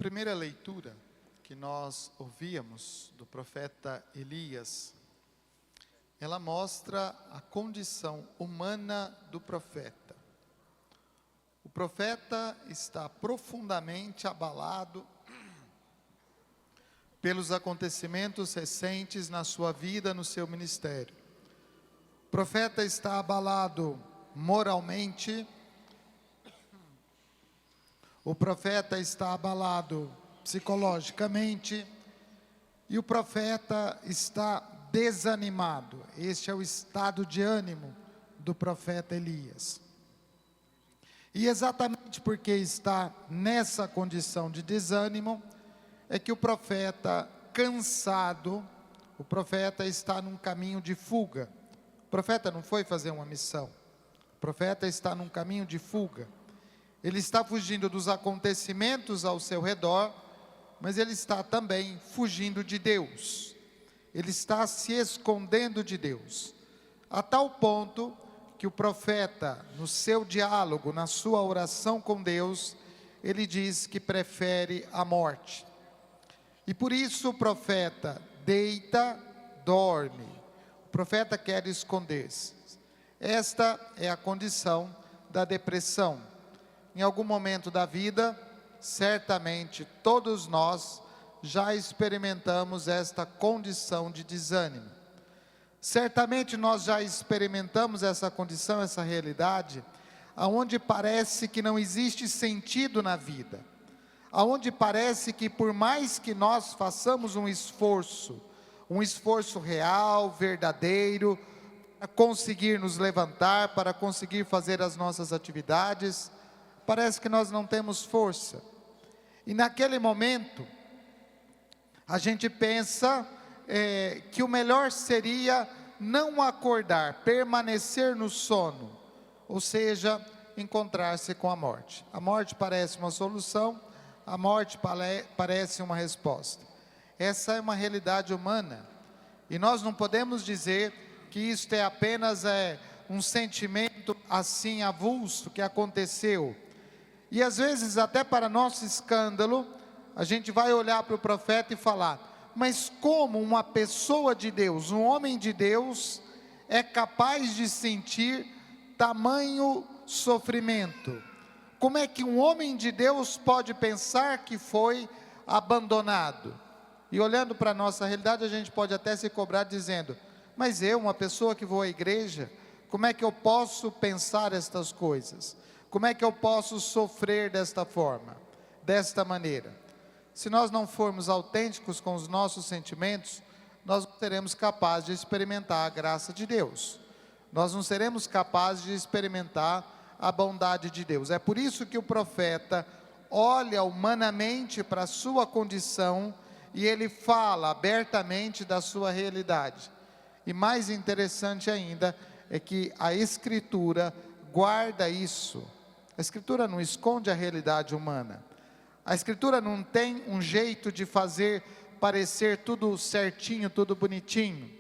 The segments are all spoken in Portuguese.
primeira leitura que nós ouvíamos do profeta Elias, ela mostra a condição humana do profeta. O profeta está profundamente abalado pelos acontecimentos recentes na sua vida, no seu ministério. O profeta está abalado moralmente, o profeta está abalado psicologicamente e o profeta está desanimado. Este é o estado de ânimo do profeta Elias. E exatamente porque está nessa condição de desânimo, é que o profeta, cansado, o profeta está num caminho de fuga. O profeta não foi fazer uma missão, o profeta está num caminho de fuga. Ele está fugindo dos acontecimentos ao seu redor, mas ele está também fugindo de Deus. Ele está se escondendo de Deus, a tal ponto que o profeta, no seu diálogo, na sua oração com Deus, ele diz que prefere a morte. E por isso o profeta deita, dorme. O profeta quer esconder-se. Esta é a condição da depressão. Em algum momento da vida, certamente todos nós já experimentamos esta condição de desânimo. Certamente nós já experimentamos essa condição, essa realidade, aonde parece que não existe sentido na vida, aonde parece que por mais que nós façamos um esforço real, verdadeiro, para conseguir nos levantar, para conseguir fazer as nossas atividades, parece que nós não temos força. E naquele momento, a gente pensa que o melhor seria não acordar, permanecer no sono, ou seja, encontrar-se com a morte. A morte parece uma solução, a morte parece uma resposta. Essa é uma realidade humana, e nós não podemos dizer que isto é apenas um sentimento assim avulso que aconteceu. E às vezes, até para nosso escândalo, a gente vai olhar para o profeta e falar: mas como uma pessoa de Deus, um homem de Deus, é capaz de sentir tamanho sofrimento? Como é que um homem de Deus pode pensar que foi abandonado? E olhando para a nossa realidade, a gente pode até se cobrar dizendo: mas eu, uma pessoa que vou à igreja, como é que eu posso pensar estas coisas? Como é que eu posso sofrer desta forma, desta maneira? Se nós não formos autênticos com os nossos sentimentos, nós não seremos capazes de experimentar a graça de Deus. Nós não seremos capazes de experimentar a bondade de Deus. É por isso que o profeta olha humanamente para a sua condição e ele fala abertamente da sua realidade. E mais interessante ainda é que a Escritura guarda isso. A Escritura não esconde a realidade humana. A Escritura não tem um jeito de fazer parecer tudo certinho, tudo bonitinho.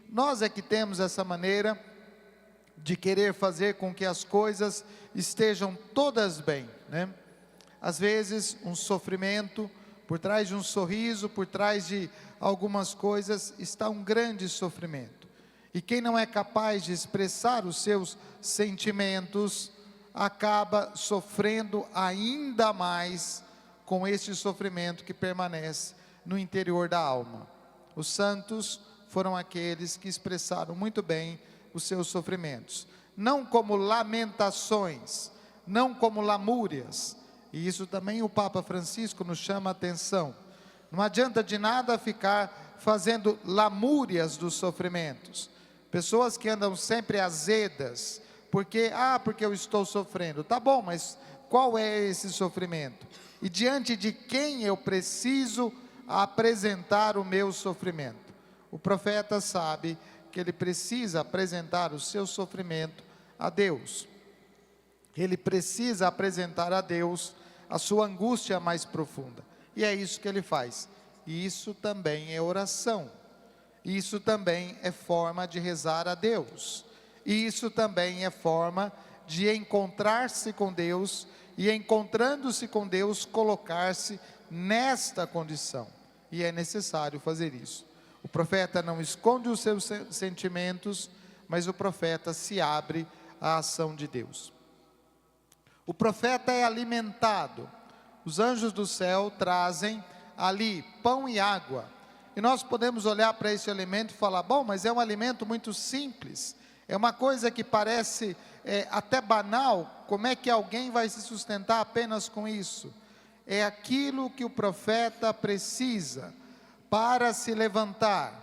Nós é que temos essa maneira de querer fazer com que as coisas estejam todas bem, né? Às vezes um sofrimento, por trás de um sorriso, por trás de algumas coisas, está um grande sofrimento. E quem não é capaz de expressar os seus sentimentos, acaba sofrendo ainda mais com este sofrimento que permanece no interior da alma. Os santos foram aqueles que expressaram muito bem os seus sofrimentos, não como lamentações, não como lamúrias, e isso também o Papa Francisco nos chama a atenção. Não adianta de nada ficar fazendo lamúrias dos sofrimentos, pessoas que andam sempre azedas, porque eu estou sofrendo. Tá bom, mas qual é esse sofrimento? E diante de quem eu preciso apresentar o meu sofrimento? O profeta sabe que ele precisa apresentar o seu sofrimento a Deus. Ele precisa apresentar a Deus a sua angústia mais profunda. E é isso que ele faz. E isso também é oração. Isso também é forma de rezar a Deus. E isso também é forma de encontrar-se com Deus e, encontrando-se com Deus, colocar-se nesta condição. E é necessário fazer isso. O profeta não esconde os seus sentimentos, mas o profeta se abre à ação de Deus. O profeta é alimentado. Os anjos do céu trazem ali pão e água. E nós podemos olhar para esse alimento e falar, bom, mas é um alimento muito simples. É uma coisa que parece até banal. Como é que alguém vai se sustentar apenas com isso? É aquilo que o profeta precisa para se levantar.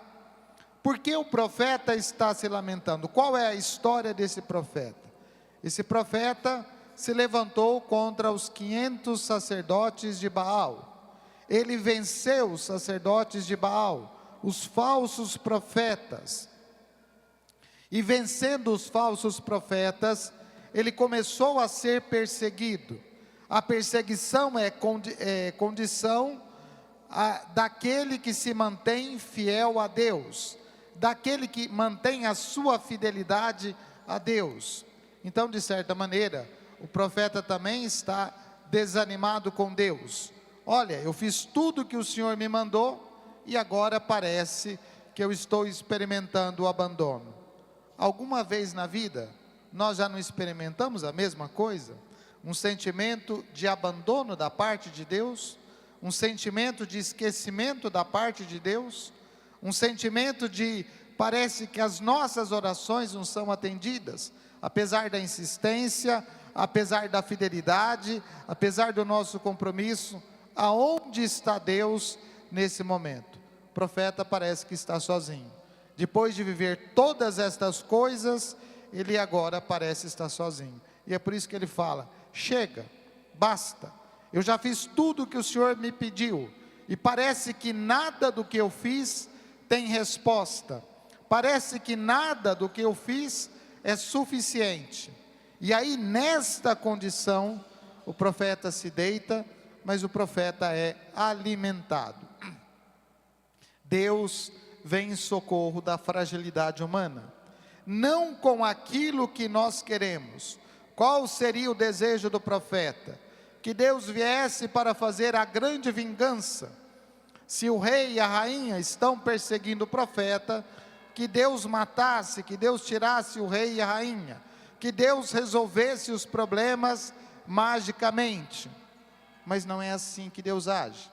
Por que o profeta está se lamentando? Qual é a história desse profeta? Esse profeta se levantou contra os 500 sacerdotes de Baal. Ele venceu os sacerdotes de Baal, os falsos profetas. E vencendo os falsos profetas, ele começou a ser perseguido. A perseguição é condição daquele que se mantém fiel a Deus, daquele que mantém a sua fidelidade a Deus. Então, de certa maneira, o profeta também está desanimado com Deus. Olha, eu fiz tudo que o Senhor me mandou e agora parece que eu estou experimentando o abandono. Alguma vez na vida, nós já não experimentamos a mesma coisa? Um sentimento de abandono da parte de Deus? Um sentimento de esquecimento da parte de Deus? Um sentimento de, parece que as nossas orações não são atendidas, apesar da insistência, apesar da fidelidade, apesar do nosso compromisso. Aonde está Deus nesse momento? O profeta parece que está sozinho. Depois de viver todas estas coisas, ele agora parece estar sozinho. E é por isso que ele fala, chega, basta. Eu já fiz tudo o que o Senhor me pediu. E parece que nada do que eu fiz tem resposta. Parece que nada do que eu fiz é suficiente. E aí, nesta condição, o profeta se deita, mas o profeta é alimentado. Deus vem em socorro da fragilidade humana, não com aquilo que nós queremos. Qual seria o desejo do profeta? Que Deus viesse para fazer a grande vingança. Se o rei e a rainha estão perseguindo o profeta, que Deus matasse, que Deus tirasse o rei e a rainha, que Deus resolvesse os problemas magicamente. Mas não é assim que Deus age.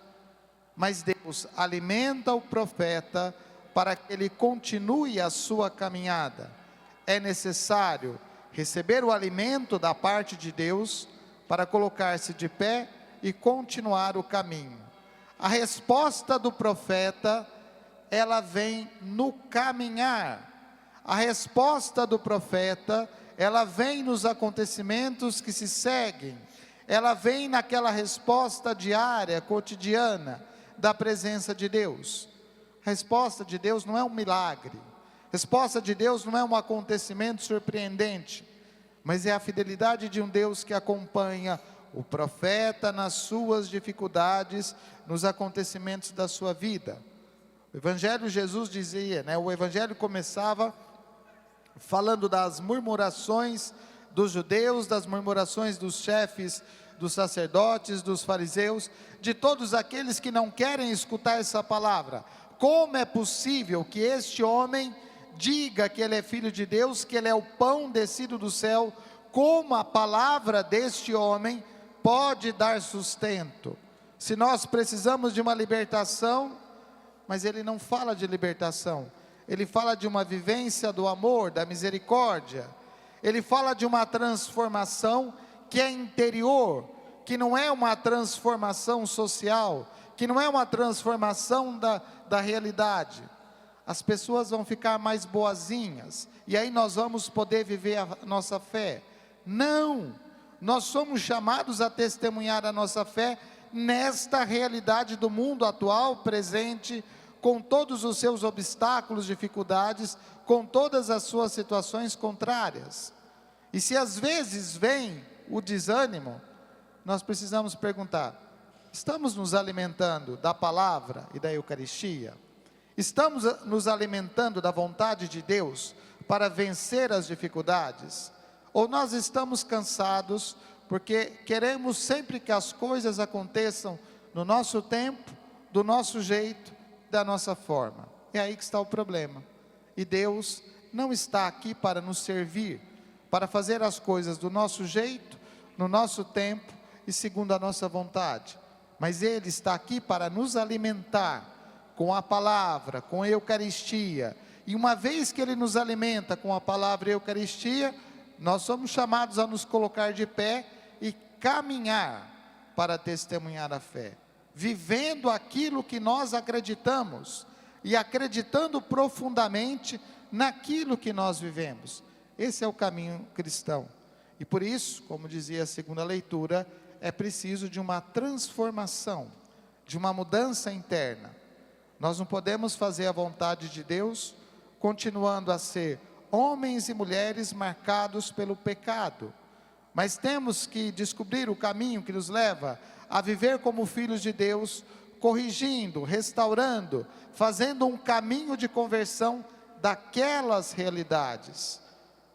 Mas Deus alimenta o profeta para que ele continue a sua caminhada. É necessário receber o alimento da parte de Deus para colocar-se de pé e continuar o caminho. A resposta do profeta, ela vem no caminhar. A resposta do profeta, ela vem nos acontecimentos que se seguem. Ela vem naquela resposta diária, cotidiana, da presença de Deus. A resposta de Deus não é um milagre. A resposta de Deus não é um acontecimento surpreendente, mas é a fidelidade de um Deus que acompanha o profeta nas suas dificuldades, nos acontecimentos da sua vida. O Evangelho, Jesus dizia, o Evangelho começava falando das murmurações dos judeus, das murmurações dos chefes, dos sacerdotes, dos fariseus, de todos aqueles que não querem escutar essa palavra. Como é possível que este homem diga que ele é filho de Deus, que ele é o pão descido do céu? Como a palavra deste homem pode dar sustento? Se nós precisamos de uma libertação, mas ele não fala de libertação, ele fala de uma vivência do amor, da misericórdia, ele fala de uma transformação que é interior, que não é uma transformação social, que não é uma transformação da realidade. As pessoas vão ficar mais boazinhas, e aí nós vamos poder viver a nossa fé. Não, nós somos chamados a testemunhar a nossa fé nesta realidade do mundo atual, presente, com todos os seus obstáculos, dificuldades, com todas as suas situações contrárias. E se às vezes vem o desânimo, nós precisamos perguntar, estamos nos alimentando da palavra e da Eucaristia? Estamos nos alimentando da vontade de Deus para vencer as dificuldades? Ou nós estamos cansados porque queremos sempre que as coisas aconteçam no nosso tempo, do nosso jeito, da nossa forma. É aí que está o problema. E Deus não está aqui para nos servir, para fazer as coisas do nosso jeito, no nosso tempo e segundo a nossa vontade. Mas Ele está aqui para nos alimentar com a palavra, com a Eucaristia. E uma vez que Ele nos alimenta com a palavra e a Eucaristia, nós somos chamados a nos colocar de pé e caminhar para testemunhar a fé, vivendo aquilo que nós acreditamos e acreditando profundamente naquilo que nós vivemos. Esse é o caminho cristão. E por isso, como dizia a segunda leitura, é preciso de uma transformação, de uma mudança interna. Nós não podemos fazer a vontade de Deus continuando a ser homens e mulheres marcados pelo pecado, mas temos que descobrir o caminho que nos leva a viver como filhos de Deus, corrigindo, restaurando, fazendo um caminho de conversão daquelas realidades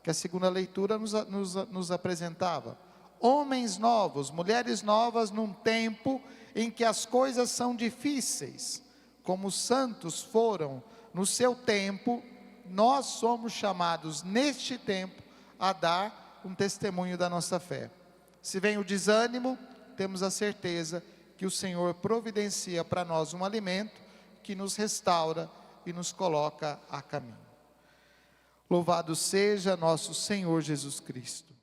que a segunda leitura nos apresentava. Homens novos, mulheres novas num tempo em que as coisas são difíceis, como os santos foram no seu tempo. Nós somos chamados neste tempo a dar um testemunho da nossa fé. Se vem o desânimo, temos a certeza que o Senhor providencia para nós um alimento que nos restaura e nos coloca a caminho. Louvado seja nosso Senhor Jesus Cristo.